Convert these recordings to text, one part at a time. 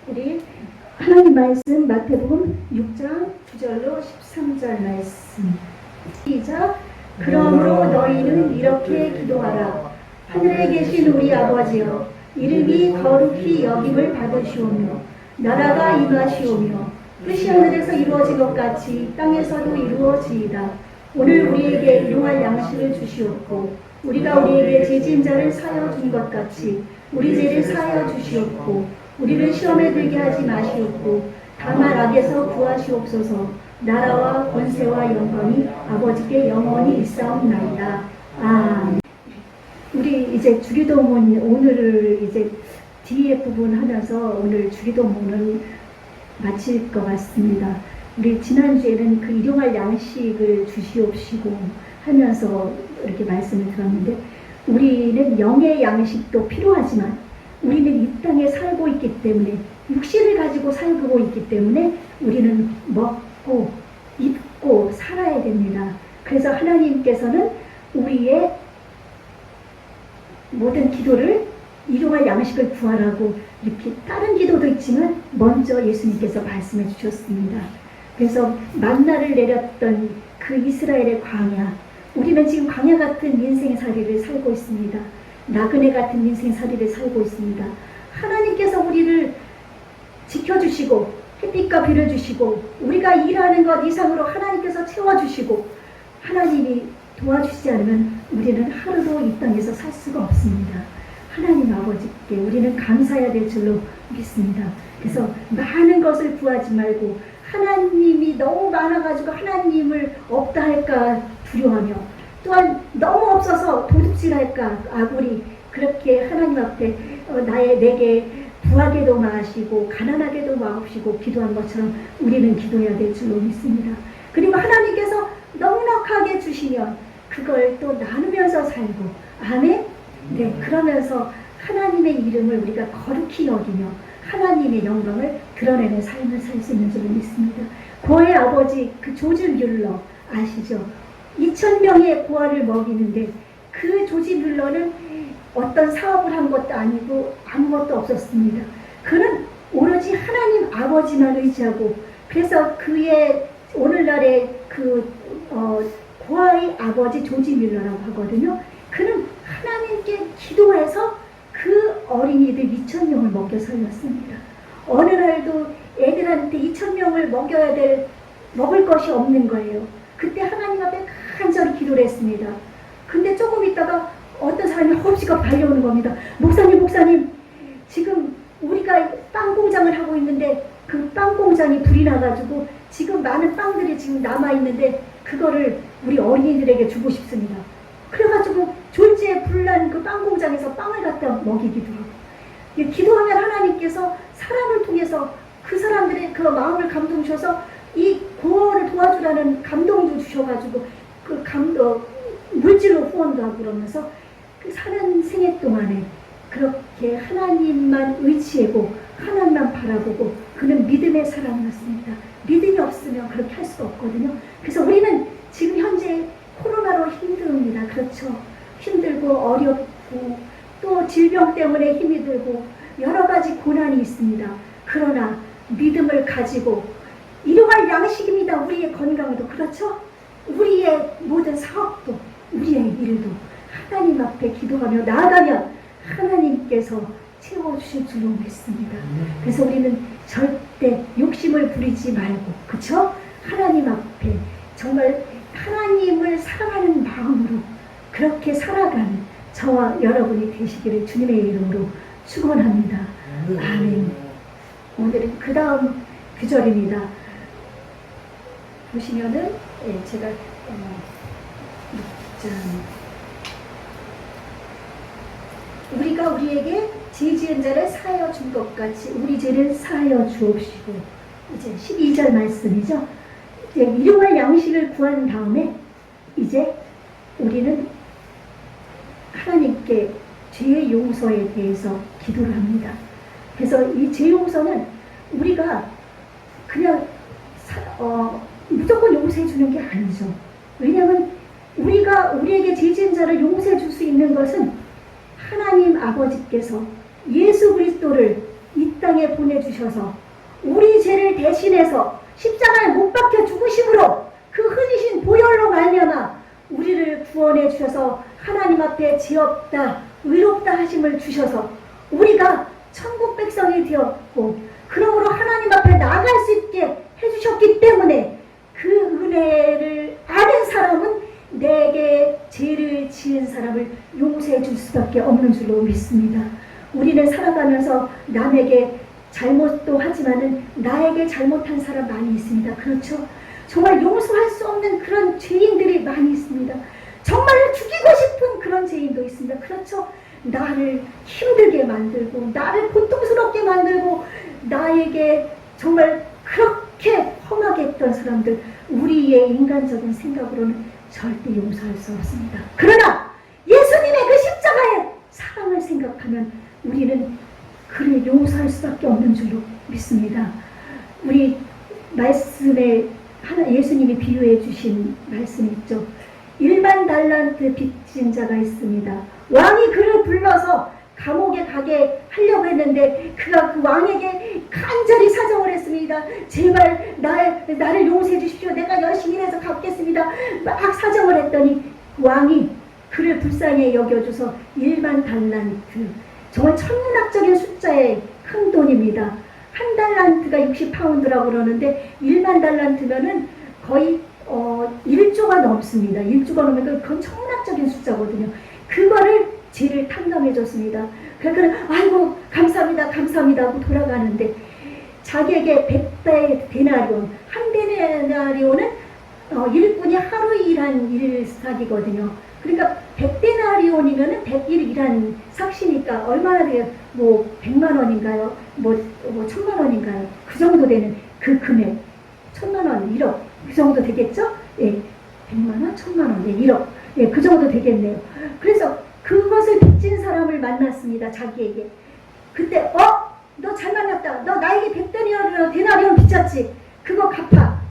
우리 하나님 말씀 마태복음 6장 9절로 13절 말씀 시작. 그러므로 너희는 이렇게 기도하라. 하늘에 계신 우리 아버지여, 이름이 거룩히 여김을 받으시오며 나라가 임하시오며 뜻이 하늘에서 이루어진 것 같이 땅에서도 이루어지이다. 오늘 우리에게 일용할 양식을 주시옵고 우리가 우리에게 죄진 자를 사하여 준 것 같이 우리 죄를 사하여 주시옵고 우리를 시험에 들게 하지 마시옵고 다만 악에서 구하시옵소서. 나라와 권세와 영광이 아버지께 영원히 있사옵나이다. 아멘. 우리 이제 주기도문 오늘을 이제 뒤에 부분 하면서 오늘 주기도문을 마칠 것 같습니다. 우리 지난주에는 그 일용할 양식을 주시옵시고 하면서 이렇게 말씀을 들었는데, 우리는 영의 양식도 필요하지만 우리는 이 땅에 살고 있기 때문에 육신을 가지고 살고 있기 때문에 우리는 먹고 입고 살아야 됩니다. 그래서 하나님께서는 우리의 모든 기도를 일용할 양식을 구하라고 이렇게 다른 기도도 있지만 먼저 예수님께서 말씀해 주셨습니다. 그래서 만나를 내렸던 그 이스라엘의 광야, 우리는 지금 광야 같은 인생살이를 살고 있습니다. 나그네 같은 인생살이를 살고 있습니다. 하나님께서 우리를 지켜주시고 햇빛과 비를 주시고 우리가 일하는 것 이상으로 하나님께서 채워주시고 하나님이 도와주시지 않으면 우리는 하루도 이 땅에서 살 수가 없습니다. 하나님 아버지께 우리는 감사해야 될 줄로 믿습니다. 그래서 많은 것을 구하지 말고, 하나님이 너무 많아가지고 하나님을 없다 할까 두려워하며, 또한 너무 없어서 도둑질할까 아구리 그렇게 하나님 앞에 내게 부하게도 마시고 가난하게도 마옵시고 기도한 것처럼 우리는 기도해야 될 줄로 믿습니다. 그리고 하나님께서 넉넉하게 주시면 그걸 또 나누면서 살고, 아멘? 네, 그러면서 하나님의 이름을 우리가 거룩히 여기며 하나님의 영광을 드러내는 삶을 살 수 있는 줄로 믿습니다. 고의 아버지 그 조지 뮬러 아시죠? 2,000명의 고아를 먹이는데 그 조지 뮬러는 어떤 사업을 한 것도 아니고 아무것도 없었습니다. 그는 오로지 하나님 아버지만 의지하고, 그래서 그의 오늘날의 그 고아의 아버지 조지 뮬러라고 하거든요. 그는 하나님께 기도해서 그 어린이들 2,000명을 먹여 살렸습니다. 어느 날도 애들한테 2,000명을 먹을 것이 없는 거예요. 그때 하나님 앞에 간절히 기도를 했습니다. 근데 조금 있다가 어떤 사람이 헐시가 달려오는 겁니다. 목사님, 지금 우리가 빵 공장을 하고 있는데 그 빵 공장이 불이 나가지고 지금 많은 빵들이 지금 남아있는데 그거를 우리 어린이들에게 주고 싶습니다. 그래가지고 졸지에 불난 그 빵 공장에서 빵을 갖다 먹이기도 하고, 기도하면 하나님께서 사람을 통해서 그 사람들의 그 마음을 감동 주셔서 이 고아를 도와주라는 감동도 주셔가지고 그 물질로 후원도 하고, 그러면서 그 사는 생애 동안에 그렇게 하나님만 의지하고 하나님만 바라보고 그는 믿음의 사람이었습니다. 믿음이 없으면 그렇게 할 수가 없거든요. 그래서 우리는 지금 현재 코로나로 힘듭니다. 그렇죠. 힘들고 어렵고 또 질병 때문에 힘이 들고 여러 가지 고난이 있습니다. 그러나 믿음을 가지고 일용할 양식입니다. 우리의 건강도 그렇죠. 우리의 모든 사업도 우리의 일도 하나님 앞에 기도하며 나아가면 하나님께서 채워주실 줄로 믿습니다. 그래서 우리는 절대 욕심을 부리지 말고, 그쵸? 하나님 앞에 정말 하나님을 사랑하는 마음으로 그렇게 살아가는 저와 여러분이 되시기를 주님의 이름으로 축원합니다. 아멘. 오늘은 그 다음 구절입니다. 보시면은 제가 6장 우리가 우리에게 죄 지은 자를 사하여 준 것 같이 우리 죄를 사하여 주옵시고, 이제 12절 말씀이죠. 이제 일용할 양식을 구한 다음에 이제 우리는 하나님께 죄의 용서에 대해서 기도를 합니다. 그래서 이 죄 용서는 우리가 그냥 무조건 용서해 주는 게 아니죠. 왜냐하면 우리가 우리에게 죄 지은 자를 용서해 줄 수 있는 것은 하나님 아버지께서 예수 그리스도를 이 땅에 보내주셔서 우리 죄를 대신해서 십자가에 못 박혀 죽으심으로 그 흘리신 보혈로 말미암아 우리를 구원해 주셔서 하나님 앞에 죄 없다 의롭다 하심을 주셔서 우리가 천국 백성이 되었고 그러므로 하나님 앞에 나아갈 수 있게 해주셨기 때문에 그 은혜를 아는 사람은 내게 죄를 지은 사람을 용서해 줄 수밖에 없는 줄로 믿습니다. 우리는 살아가면서 남에게 잘못도 하지만은 나에게 잘못한 사람 많이 있습니다. 그렇죠? 정말 용서할 수 없는 그런 죄인들이 많이 있습니다. 정말 죽이고 싶은 그런 죄인도 있습니다. 그렇죠? 나를 힘들게 만들고 나를 고통스럽게 만들고 나에게 정말 그렇게 험하게 했던 사람들 우리의 인간적인 생각으로는 절대 용서할 수 없습니다. 그러나 예수님의 그 십자가의 사랑을 생각하면 우리는 그를 용서할 수밖에 없는 줄로 믿습니다. 우리 말씀에 예수님이 비유해 주신 말씀이 있죠. 1만 달란트 빚진 자가 있습니다. 왕이 그를 불러서 감옥에 가게 하려고 했는데 그가 그 왕에게 간절히 사정을 했습니다. 제발 나를 용서해 주십시오. 내가 열심히 일해서 갚겠습니다. 막 사정을 했더니 왕이 그를 불쌍히 여겨줘서 1만 달란트, 정말 천문학적인 숫자의 큰 돈입니다. 한 달란트가 60파운드라고 그러는데 1만 달란트면은 거의 1조가 넘습니다. 1조가 넘으면 그건 천문학적인 숫자거든요. 그거를 죄를 탕감해 줬습니다. 그러니까 아이고 감사합니다 감사합니다 하고 돌아가는데 자기에게 100대 데나리온, 한 데나리온은 일꾼이 하루 일한 일삭이거든요. 그러니까 100데나리온이면은 100일 일한 삭시니까 얼마나 돼요? 뭐 100만 원인가요? 뭐 1000만 원인가요? 그 정도 되는 그 금액. 1000만 원, 1억. 그 정도 되겠죠? 예. 100만 원, 1000만 원, 예, 1억. 예, 그 정도 되겠네요. 그래서 그것을 빚진 사람을 만났습니다. 자기에게. 그때 너 잘 만났다. 너 나에게 100데나리온 빚졌지? 그거 갚아.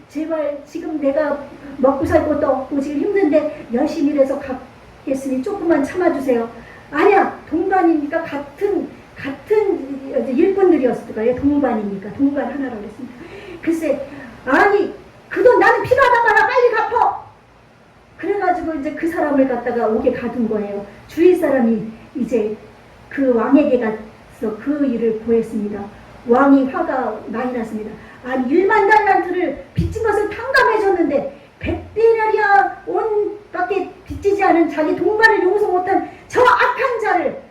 제발 지금 내가 먹고 살 것도 없고 지금 힘든데 열심히 일해서 갚겠으니 조금만 참아주세요. 아니야. 동반이니까 같은 일꾼들이었을 거예요. 동반이니까. 동반 하나라고 했습니다. 글쎄 아니 그 돈 나는 필요하단 말이야. 빨리 갚어. 그래가지고 이제 그 사람을 갖다가 옥에 가둔 거예요. 주위 사람이 이제 그 왕에게 가서 그 일을 보였습니다. 왕이 화가 많이 났습니다. 아니 1만 달란트를 빚진 것을 탕감해줬는데 100데나리온 밖에 빚지지 않은 자기 동반을 용서 못한 저 악한 자를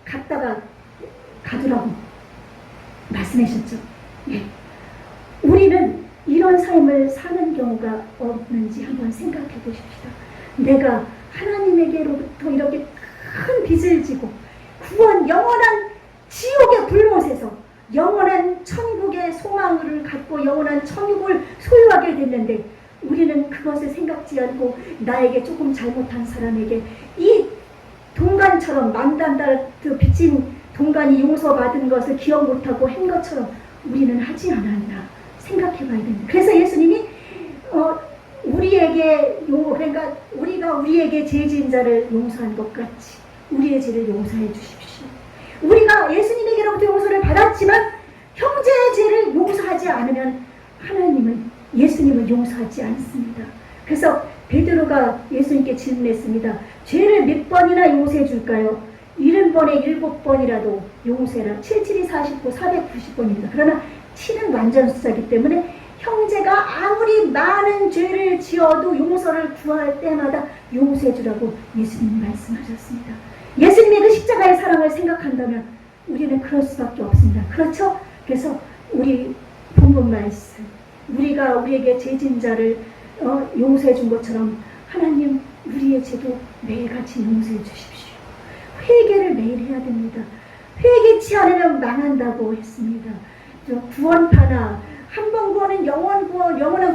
갖다가 가두라고 말씀하셨죠. 예. 우리는 이런 삶을 사는 경우가 없는지 한번 생각해 보십시다. 내가 하나님에게로부터 이렇게 큰 빚을 지고 구원 영원한 지옥의 불못에서 영원한 천국의 소망을 갖고 영원한 천국을 소유하게 됐는데 우리는 그것을 생각지 않고 나에게 조금 잘못한 사람에게 이 동간처럼 만단달트 빚진 동간이 용서받은 것을 기억 못하고 한 것처럼 우리는 하지 않았나 생각해 봐야 됩니다. 그래서 예수님이 그러니까 우리가 우리에게 죄 지은 자를 용서한 것 같이 우리의 죄를 용서해 주십시오. 우리가 예수님에게로부터 용서를 받았지만 형제의 죄를 용서하지 않으면 하나님은 예수님을 용서하지 않습니다. 그래서 베드로가 예수님께 질문했습니다. 죄를 몇 번이나 용서해 줄까요? 70번에 7번이라도 용서해라. 77이 49, 490번입니다. 그러나 7은 완전 숫자이기 때문에 형제가 아무리 많은 죄를 지어도 용서를 구할 때마다 용서해 주라고 예수님이 말씀하셨습니다. 예수님의 그 십자가의 사랑을 생각한다면 우리는 그럴 수밖에 없습니다. 그렇죠? 그래서 우리 본문 말씀, 우리가 우리에게 죄진 자를 용서해 준 것처럼 하나님 우리의 죄도 매일같이 용서해 주십시오. 회개를 매일 해야 됩니다. 회개치 않으면 망한다고 했습니다. 구원파나 한 번 구원은 영원한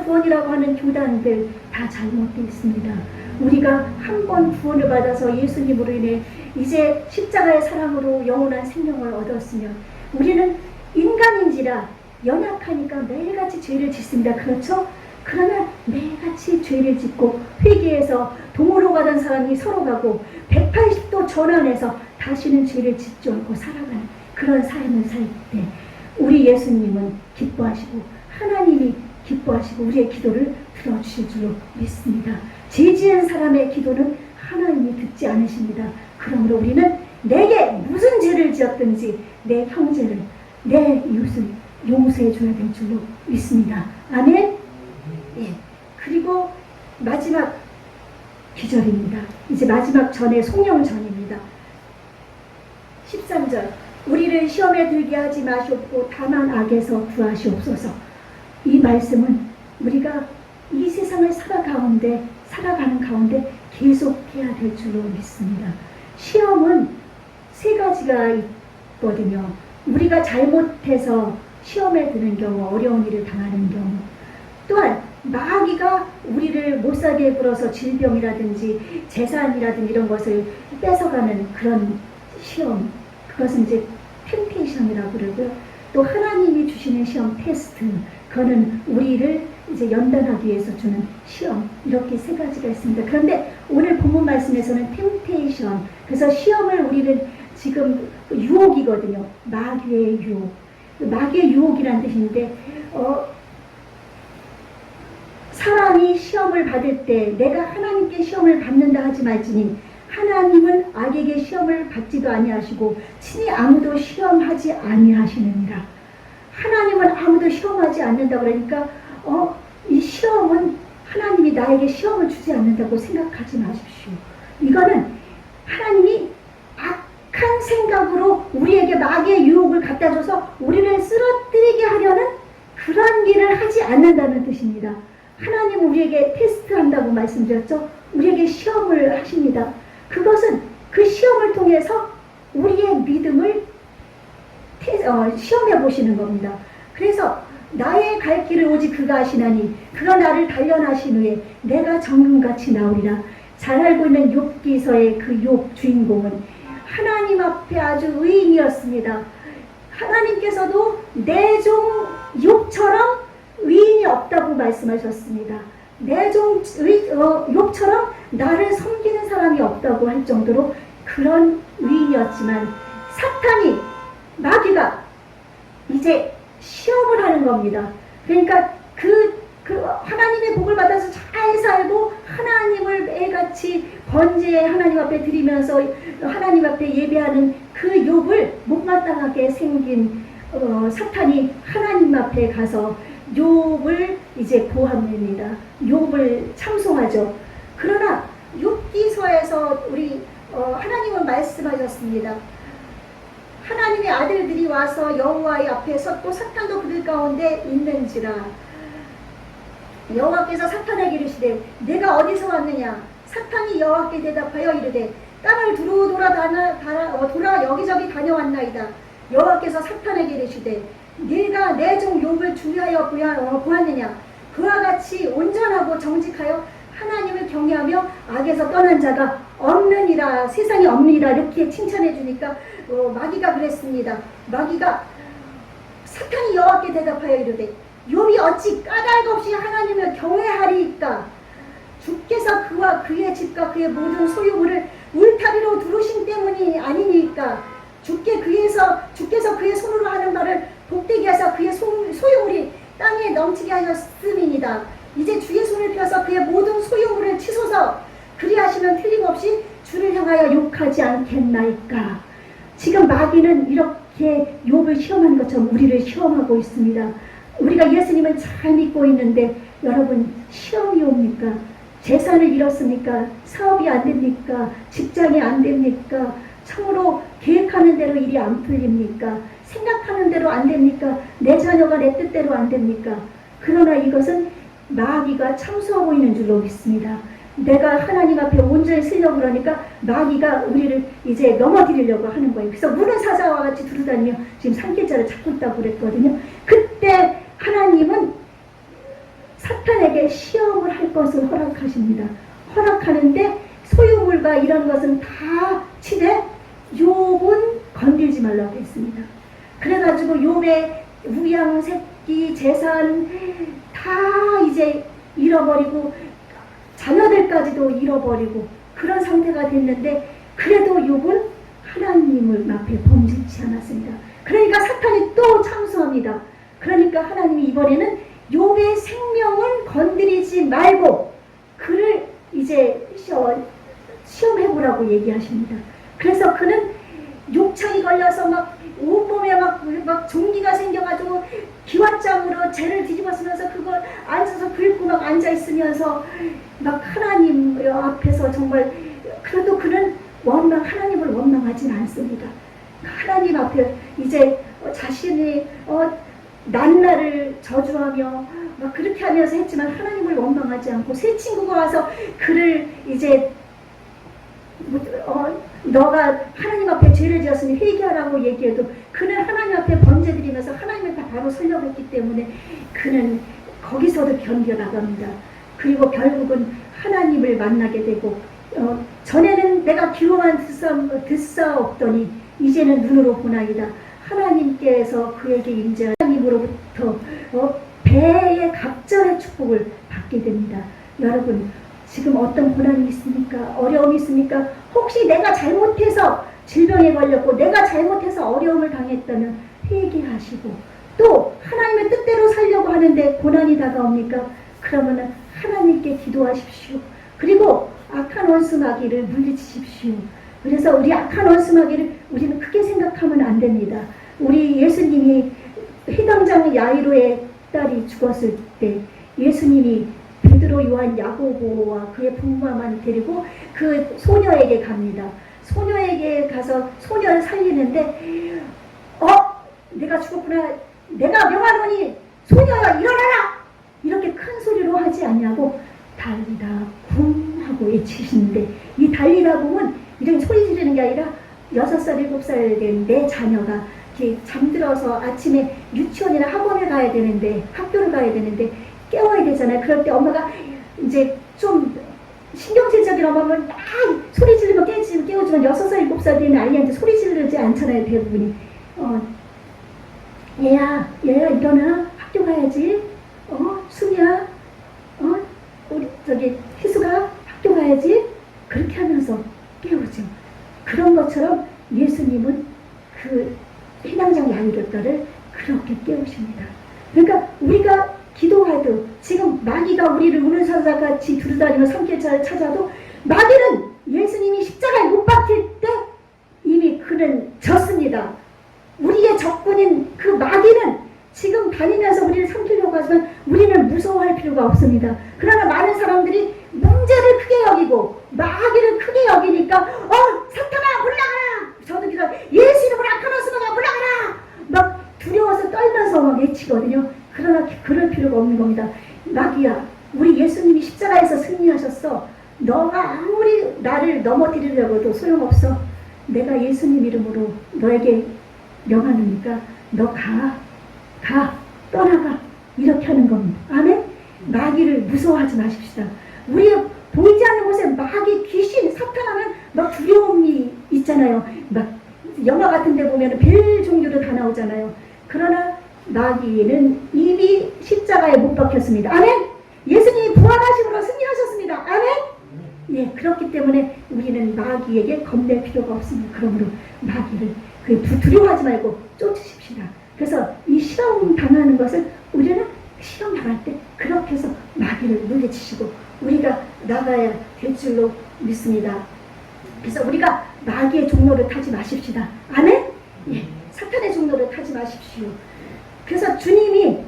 구원이라고 하는 교단들 다 잘못되어 있습니다. 우리가 한 번 구원을 받아서 예수님으로 인해 이제 십자가의 사랑으로 영원한 생명을 얻었으면 우리는 인간인지라 연약하니까 매일같이 죄를 짓습니다. 그렇죠? 그러면 매일같이 죄를 짓고 회개해서 동으로 가던 사람이 서로 가고 180도 전환해서 다시는 죄를 짓지 않고 살아가는 그런 삶을 살 때 우리 예수님은 기뻐하시고 하나님이 기뻐하시고 우리의 기도를 들어주실 줄로 믿습니다. 죄 지은 사람의 기도는 하나님이 듣지 않으십니다. 그러므로 우리는 내게 무슨 죄를 지었든지 내 형제를, 내 이웃을 용서해 줘야 될 줄로 믿습니다. 아멘. 예. 그리고 마지막 기절입니다. 이제 마지막 전에 송영전입니다. 13절 우리를 시험에 들게 하지 마시옵고 다만 악에서 구하시옵소서. 이 말씀은 우리가 이 세상을 살아가는 가운데 계속해야 될 줄로 믿습니다. 시험은 세 가지가 있거든요. 우리가 잘못해서 시험에 드는 경우, 어려운 일을 당하는 경우, 또한 마귀가 우리를 못살게 굴어서 질병이라든지 재산이라든지 이런 것을 뺏어가는 그런 시험, 그것은 이제 템테이션이라고 그러고요. 또 하나님이 주시는 시험, 테스트, 그거는 우리를 이제 연단하기 위해서 주는 시험, 이렇게 세 가지가 있습니다. 그런데 오늘 본문 말씀에서는 템테이션, 그래서 시험을 우리는 지금 유혹이거든요. 마귀의 유혹. 마귀의 유혹이라는 뜻인데 사람이 시험을 받을 때 내가 하나님께 시험을 받는다 하지 말지니 하나님은 악에게 시험을 받지도 아니하시고 친히 아무도 시험하지 아니하시느니라. 하나님은 아무도 시험하지 않는다 그러니까 이 시험은 하나님이 나에게 시험을 주지 않는다고 생각하지 마십시오. 이거는 하나님이 악한 생각으로 우리에게 마귀의 유혹을 갖다 줘서 우리를 쓰러뜨리게 하려는 그런 일을 하지 않는다는 뜻입니다. 하나님은 우리에게 테스트한다고 말씀드렸죠. 우리에게 시험을 하십니다. 그것은 그 시험을 통해서 우리의 믿음을 시험해 보시는 겁니다. 그래서 나의 갈 길을 오직 그가 아시나니 그가 나를 단련하신 후에 내가 정금같이 나오리라. 잘 알고 있는 욥기서의 그 욥 주인공은 하나님 앞에 아주 의인이었습니다. 하나님께서도 내 종 욥처럼 의인이 없다고 말씀하셨습니다. 내 종 욥처럼 나를 섬기는 사람이 없다고 할 정도로 그런 의인이었지만 사탄이, 마귀가 이제 시험을 하는 겁니다. 그러니까 그 하나님의 복을 받아서 잘 살고 하나님을 매일같이 번제 하나님 앞에 드리면서 하나님 앞에 예배하는 그 욥을 못마땅하게 생긴 사탄이 하나님 앞에 가서 욥을 이제 고합니다. 욥을 참송하죠. 그러나 욥기서에서 우리 하나님은 말씀하셨습니다. 하나님의 아들들이 와서 여호와의 앞에 섰고 사탄도 그들 가운데 있는지라. 여호와께서 사탄에게 이르시되 내가 어디서 왔느냐. 사탄이 여호와께 대답하여 이르되 땅을 두루 돌아 여기저기 다녀왔나이다. 여호와께서 사탄에게 이르시되 네가 내 종 욥을 주의하여 보았느냐. 그와 같이 온전하고 정직하여 하나님을 경외하며 악에서 떠난 자가 없느니라. 세상에 없느니라. 이렇게 칭찬해 주니까 마귀가 그랬습니다. 마귀가 사탄이 여호와께 대답하여 이르되 욥이 어찌 까닭 없이 하나님을 경외하리이까. 주께서 그와 그의 집과 그의 모든 소유물을 울타리로 두르신 때문이 아니니까. 주께서 그의 손으로 하는 말을 복되게 하사 그의 소유물이 땅에 넘치게 하셨음이니이다. 이제 주의 손을 펴서 그의 모든 소유물을 치소서. 그리하시면 틀림없이 주를 향하여 욕하지 않겠나이까. 지금 마귀는 이렇게 욥을 시험하는 것처럼 우리를 시험하고 있습니다. 우리가 예수님을 잘 믿고 있는데 여러분 시험이 옵니까? 재산을 잃었습니까? 사업이 안 됩니까? 직장이 안 됩니까? 참으로 계획하는 대로 일이 안 풀립니까? 생각하는 대로 안 됩니까? 내 자녀가 내 뜻대로 안 됩니까? 그러나 이것은 마귀가 참수하고 있는 줄로 믿습니다. 내가 하나님 앞에 온전히 쓰려고 그러니까 마귀가 우리를 이제 넘어뜨리려고 하는 거예요. 그래서 무는 사자와 같이 두루다니며 지금 산길자를 찾고 있다고 그랬거든요. 그때 하나님은 사탄에게 시험을 할 것을 허락하십니다. 허락하는데 소유물과 이런 것은 다 치되 욥은 건들지 말라고 했습니다. 그래가지고 욥의 우양, 새끼, 재산 다 이제 잃어버리고 자녀들까지도 잃어버리고 그런 상태가 됐는데 그래도 욥은 하나님을 앞에 범죄치 않았습니다. 그러니까 사탄이 또 참수합니다. 그러니까 하나님이 이번에는 욥의 생명을 건드리지 말고 그를 이제 시험해보라고 얘기하십니다. 그래서 그는 욕창이 걸려서 막 온몸에 막 종기가 생겨가지고 기왓장으로 재를 뒤집어쓰면서 그걸 앉아서 긁고 막 앉아있으면서 막 하나님 앞에서 정말, 그래도 그는 하나님을 원망하진 않습니다. 하나님 앞에 이제 자신이 난나를 저주하며 막 그렇게 하면서 했지만 하나님을 원망하지 않고, 새 친구가 와서 그를 이제 너가 하나님 앞에 죄를 지었으니 회개하라고 얘기해도 그는 하나님 앞에 번제드리면서 하나님을 다 바로 설려고 했기 때문에 그는 거기서도 견뎌나갑니다. 그리고 결국은 하나님을 만나게 되고, 전에는 내가 귀로만 듣사옵더니 이제는 눈으로 보나이다. 하나님께서 그에게 임재한 하나님으로부터 배의 갑절의 축복을 받게 됩니다. 여러분, 지금 어떤 고난이 있습니까? 어려움이 있습니까? 혹시 내가 잘못해서 질병에 걸렸고 내가 잘못해서 어려움을 당했다면 회개하시고, 또 하나님의 뜻대로 살려고 하는데 고난이 다가옵니까? 그러면 하나님께 기도하십시오. 그리고 악한 원수 마귀를 물리치십시오. 그래서 우리 악한 원수 마귀를 우리는 크게 생각하면 안 됩니다. 우리 예수님이 회당장 야이로의 딸이 죽었을 때 예수님이 베드로, 요한, 야고보와 그의 부모만 데리고 그 소녀에게 갑니다. 소녀에게 가서 소녀를 살리는데 내가 죽었구나, 내가 명하노니 소녀야 일어나라, 이렇게 큰 소리로 하지 않냐고 달리다 쿵 하고 외치시는데, 이 달리다 쿵은 이런 소리 지르는 게 아니라 6살, 7살 된 내 자녀가 이렇게 잠들어서 아침에 유치원이나 학원에 가야 되는데, 학교를 가야 되는데 깨워야 되잖아요. 그럴 때 엄마가 이제 좀 신경질적인 엄마는 막 소리 지르면 깨우지만 6살, 7살 된 아이한테 소리 지르지 않잖아요, 대부분이. 얘야 일어나, 학교 가야지. 수미야, 우리 희수가 학교 가야지. 그렇게 하면서 깨우죠. 그런 것처럼 예수님은 그 회당장 야이로딸을 그렇게 깨우십니다. 그러니까 우리가 기도해도, 지금 마귀가 우리를 우는 사자같이 두루다니며 삼킬자를 찾아도, 마귀는 예수님이 십자가에 못 박힐 때 이미 그는 졌습니다. 우리의 적군인 그 마귀는 지금 다니면서 우리를 삼키려고 하지만 우리는 무서워할 필요가 없습니다. 그러나 많은 사람들이 문제를 크게 여기고 마귀를 크게 여기니까 사탄아 물러가라, 저도 기도, 예수 이름으로 악한 원수가 물러가라, 막 두려워서 떨면서 막 외치거든요. 그러나 그럴 필요가 없는 겁니다. 마귀야, 우리 예수님이 십자가에서 승리하셨어. 너가 아무리 나를 넘어뜨리려고 해도 소용없어. 내가 예수님 이름으로 너에게 명하니까 너 떠나가, 이렇게 하는 겁니다. 아멘? 마귀를 무서워하지 마십시다. 우리의 보이지 않는 곳에 마귀, 귀신, 사탄하면 막 두려움이 있잖아요. 막 영화 같은 데 보면 별 종류로 다 나오잖아요. 그러나 마귀는 이미 십자가에 못 박혔습니다. 아멘? 예수님이 부활하심으로 승리하셨습니다. 아멘? 예, 그렇기 때문에 우리는 마귀에게 겁낼 필요가 없습니다. 그러므로 마귀를 두려워하지 말고 쫓으십시다. 그래서 이 시험 당하는 것을 우리는 시험 당할 때 그렇게 해서 마귀를 물리치시고 우리가 나가야 될 줄로 믿습니다. 그래서 우리가 마귀의 종로를 타지 마십시다. 아멘? 예, 사탄의 종로를 타지 마십시오. 그래서 주님이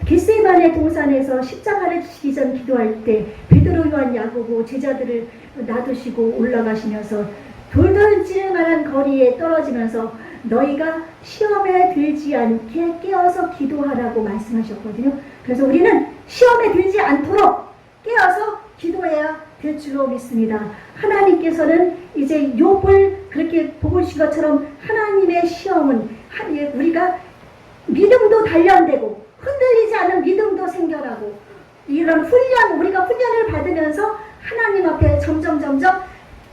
겟세마네 동산에서 십자가를 지기 전 기도할 때 베드로, 요한, 야고보 제자들을 놔두시고 올라가시면서 돌던질 만한 거리에 떨어지면서 너희가 시험에 들지 않게 깨어서 기도하라고 말씀하셨거든요. 그래서 우리는 시험에 들지 않도록 깨어서 기도해야 될 줄로 믿습니다. 하나님께서는 이제 욥을 그렇게 보고 주신 것처럼 하나님의 시험은 우리가 믿음도 단련되고 흔들리지 않은 믿음도 생겨나고, 이런 우리가 훈련을 받으면서 하나님 앞에 점점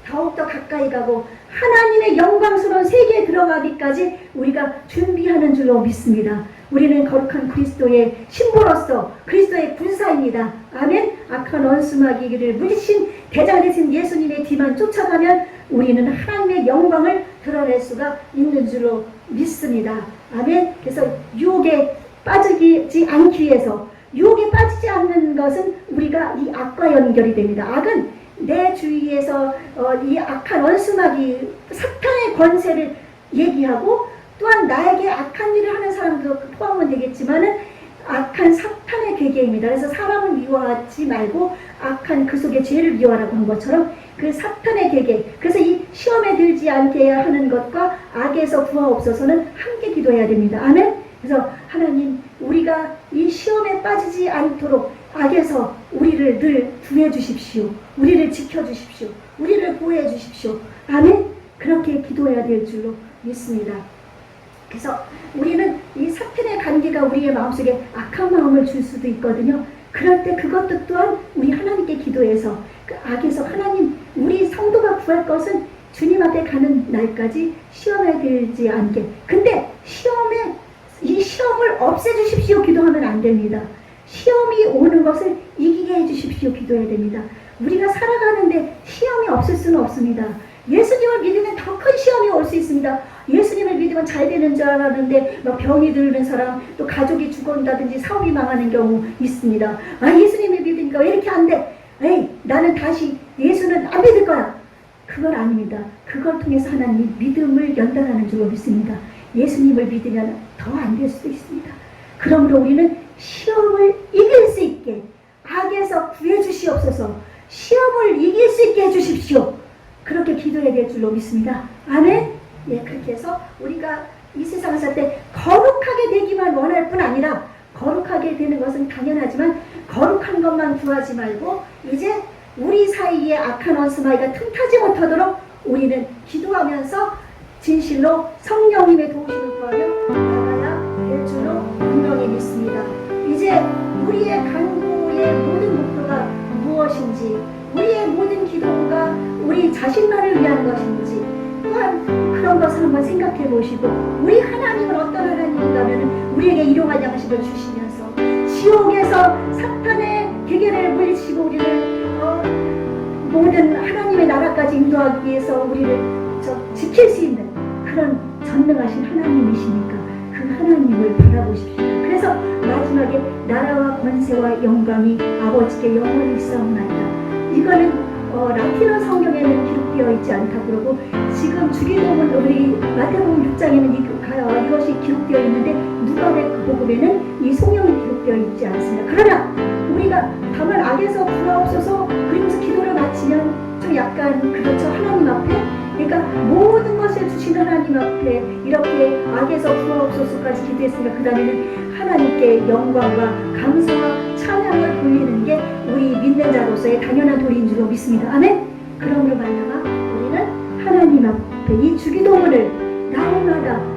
더욱더 가까이 가고 하나님의 영광스러운 세계에 들어가기까지 우리가 준비하는 줄로 믿습니다. 우리는 거룩한 그리스도의 신부로서 그리스도의 군사입니다. 아멘. 악한 원수 마귀를 물리친 대장 되신 예수님의 뒤만 쫓아가면 우리는 하나님의 영광을 드러낼 수가 있는 줄로 믿습니다. 아멘. 그래서 유혹에 빠지지 않기 위해서, 유혹에 빠지지 않는 것은 우리가 이 악과 연결이 됩니다. 악은 내 주위에서 이 악한 원수마귀 사탄의 권세를 얘기하고, 또한 나에게 악한 일을 하는 사람도 포함은 되겠지만은 악한 사탄의 괴계입니다. 그래서 사람을 미워하지 말고 악한 그 속에 죄를 미워하라고 한 것처럼 그 사탄의 괴계, 그래서 이 시험에 들지 않게 하는 것과 악에서 구하옵소서는 함께 기도해야 됩니다. 아멘. 그래서 하나님, 우리가 이 시험에 빠지지 않도록 악에서 우리를 늘 구해 주십시오. 우리를 지켜 주십시오. 우리를 보호해 주십시오. 아멘. 그렇게 기도해야 될 줄로 믿습니다. 그래서 우리는 이 사탄의 관계가 우리의 마음속에 악한 마음을 줄 수도 있거든요. 그럴 때 그것도 또한 우리 하나님께 기도해서 그 악에서, 하나님, 우리 성도가 구할 것은 주님 앞에 가는 날까지 시험에 들지 않게. 근데 이 시험을 없애주십시오 기도하면 안 됩니다. 시험이 오는 것을 이기게 해주십시오 기도해야 됩니다. 우리가 살아가는데 시험이 없을 수는 없습니다. 예수님을 믿으면 더 큰 시험이 올 수 있습니다. 예수님을 믿으면 잘 되는 줄 알았는데 막 병이 드는 사람, 또 가족이 죽어온다든지 사업이 망하는 경우 있습니다. 아, 예수님을 믿으니까 왜 이렇게 안 돼? 에이, 나는 다시 예수는 안 믿을 거야. 그건 아닙니다. 그걸 통해서 하나님 믿음을 연단하는 줄로 믿습니다. 예수님을 믿으면 더 안 될 수도 있습니다. 그러므로 우리는 시험을 이길 수 있게 악에서 구해 주시옵소서. 시험을 이길 수 있게 해주십시오. 그렇게 기도해야 될 줄로 믿습니다. 아멘. 예, 그렇게 해서 우리가 이 세상을 살 때 거룩하게 되기만 원할 뿐 아니라, 거룩하게 되는 것은 당연하지만 거룩한 것만 구하지 말고 이제 우리 사이에 악한 원수마귀가 틈타지 못하도록 우리는 기도하면서 진실로 성령님의 도우심을 구하며 나가야 될 줄로 분명히 믿습니다. 이제 우리의 간구의 모든 목표가 무엇인지, 우리의 모든 기도가 우리 자신만을 위한 것인지, 또한 그런 것을 한번 생각해 보시고, 우리 하나님은 어떤 하나님인가 하면 우리에게 일용할 양식을 주시면서 지옥에서 사탄의 계계를 물리치고 우리를 모든 하나님의 나라까지 인도하기 위해서 우리를 지킬 수 있는 그런 전능하신 하나님이시니까 그 하나님을 바라보십시오. 그래서 마지막에 나라와 권세와 영광이 아버지께 영원히 있사옵나이다. 이거는 라틴어 성경에는 기록되어 있지 않다 그러고, 지금 주기도문 우리 마태복음 6장에는 이것이 기록되어 있는데 누가복음에는 이 성경이 기록되어 있지 않습니다. 그러나 우리가 다만 악에서 구하옵소서 그러면서 기도를 마치면 좀 약간 그렇죠. 하나님 앞에, 그러니까 모든 것을 주신 하나님 앞에 이렇게 악에서 구하옵소서까지 기도했으니까 그 다음에는 하나님께 영광과 감사와 찬양을 돌리는 게 우리 믿는 자로서의 당연한 도리인 줄로 믿습니다. 아멘. 그러므로 말미암아 우리는 하나님 앞에 이 주기도문을 날마다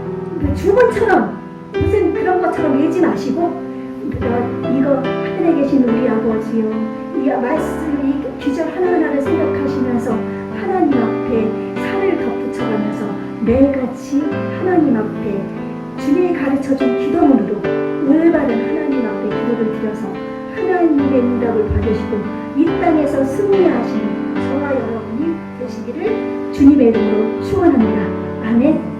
주문처럼 무슨 그런 것처럼 읽지 마시고, 이거 하늘에 계신 우리 아버지요, 이 말씀, 이 귀절 하나하나를 생각하시면서 하나님 앞에 살을 덧붙여가면서 매일같이 하나님 앞에 주님이 가르쳐준 기도문으로 올바른 하나님 앞에 기도를 드려서 하나님의 응답을 받으시고 이 땅에서 승리하시는 저와 여러분이 되시기를 주님의 이름으로 축원합니다. 아멘.